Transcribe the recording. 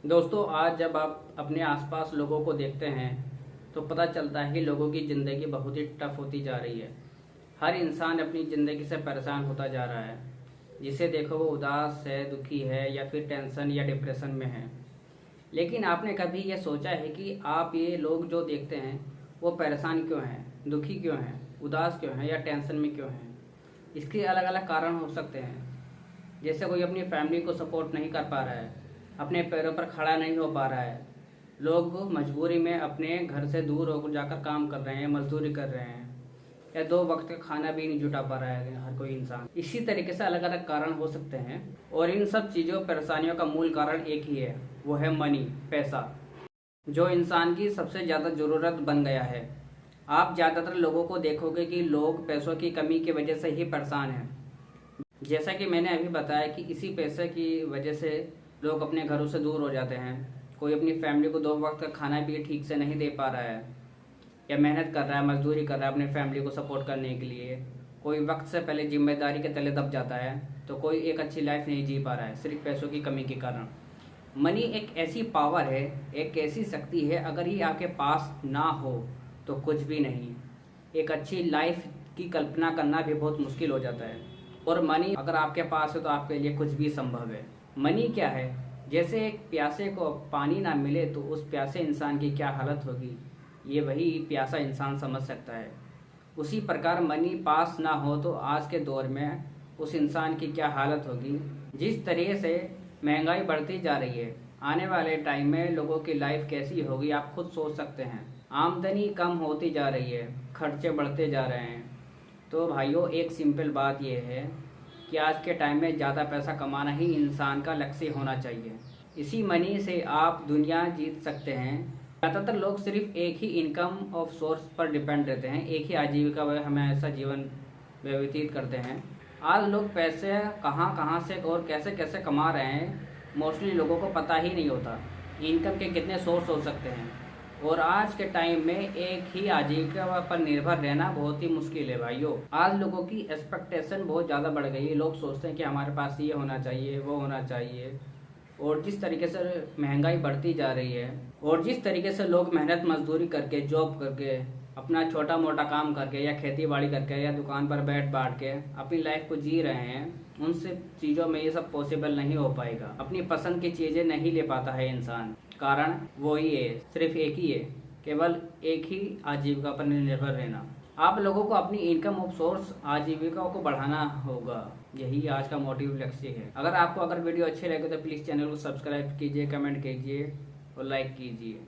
दोस्तों, आज जब आप अपने आसपास लोगों को देखते हैं तो पता चलता है कि लोगों की ज़िंदगी बहुत ही टफ होती जा रही है। हर इंसान अपनी ज़िंदगी से परेशान होता जा रहा है। जिसे देखो वो उदास है, दुखी है या फिर टेंशन या डिप्रेशन में है। लेकिन आपने कभी ये सोचा है कि आप ये लोग जो देखते हैं वो परेशान क्यों हैं, दुखी क्यों हैं, उदास क्यों हैं या टेंशन में क्यों हैं? इसके अलग अलग कारण हो सकते हैं। जैसे कोई अपनी फैमिली को सपोर्ट नहीं कर पा रहा है, अपने पैरों पर खड़ा नहीं हो पा रहा है। लोग मजबूरी में अपने घर से दूर होकर जाकर काम कर रहे हैं, मजदूरी कर रहे हैं, या दो वक्त का खाना भी नहीं जुटा पा रहा है हर कोई इंसान। इसी तरीके से अलग अलग कारण हो सकते हैं और इन सब चीज़ों परेशानियों का मूल कारण एक ही है, वो है मनी, पैसा, जो इंसान की सबसे ज़्यादा ज़रूरत बन गया है। आप ज़्यादातर लोगों को देखोगे कि लोग पैसों की कमी की वजह से ही परेशान हैं। जैसा कि मैंने अभी बताया कि इसी पैसे की वजह से लोग अपने घरों से दूर हो जाते हैं। कोई अपनी फैमिली को दो वक्त का खाना भी ठीक से नहीं दे पा रहा है, या मेहनत कर रहा है, मजदूरी कर रहा है अपने फैमिली को सपोर्ट करने के लिए। कोई वक्त से पहले जिम्मेदारी के तले दब जाता है, तो कोई एक अच्छी लाइफ नहीं जी पा रहा है सिर्फ पैसों की कमी के कारण। मनी एक ऐसी पावर है, एक ऐसी शक्ति है, अगर ये आपके पास ना हो तो कुछ भी नहीं। एक अच्छी लाइफ की कल्पना करना भी बहुत मुश्किल हो जाता है। और मनी अगर आपके पास है तो आपके लिए कुछ भी संभव है। मनी क्या है? जैसे एक प्यासे को पानी ना मिले तो उस प्यासे इंसान की क्या हालत होगी, ये वही प्यासा इंसान समझ सकता है। उसी प्रकार मनी पास ना हो तो आज के दौर में उस इंसान की क्या हालत होगी। जिस तरीके से महंगाई बढ़ती जा रही है, आने वाले टाइम में लोगों की लाइफ कैसी होगी आप खुद सोच सकते हैं। आमदनी कम होती जा रही है, खर्चे बढ़ते जा रहे हैं। तो भाइयों, एक सिंपल बात यह है कि आज के टाइम में ज़्यादा पैसा कमाना ही इंसान का लक्ष्य होना चाहिए। इसी मनी से आप दुनिया जीत सकते हैं। ज़्यादातर लोग सिर्फ एक ही इनकम ऑफ सोर्स पर डिपेंड रहते हैं, एक ही आजीविका वह हमेशा जीवन व्यतीत करते हैं। आज लोग पैसे कहाँ कहाँ से और कैसे कैसे कमा रहे हैं, मोस्टली लोगों को पता ही नहीं होता। इनकम के कितने सोर्स हो सकते हैं, और आज के टाइम में एक ही आजीविका पर निर्भर रहना बहुत ही मुश्किल है भाइयों। आज लोगों की एक्सपेक्टेशन बहुत ज़्यादा बढ़ गई है। लोग सोचते हैं कि हमारे पास ये होना चाहिए, वो होना चाहिए। और जिस तरीके से महंगाई बढ़ती जा रही है, और जिस तरीके से लोग मेहनत मजदूरी करके, जॉब करके, अपना छोटा मोटा काम करके या खेती बाड़ी करके या दुकान पर बैठ बाट के अपनी लाइफ को जी रहे हैं, उन सब चीज़ों में ये सब पॉसिबल नहीं हो पाएगा। अपनी पसंद की चीज़ें नहीं ले पाता है इंसान। कारण वो ही है, सिर्फ एक ही है, केवल एक ही आजीविका पर निर्भर रहना। आप लोगों को अपनी इनकम ऑफ सोर्स आजीविका को बढ़ाना होगा। यही आज का मोटिव लक्ष्य है। अगर वीडियो अच्छे लगे तो प्लीज़ चैनल को सब्सक्राइब कीजिए, कमेंट कीजिए और लाइक कीजिए।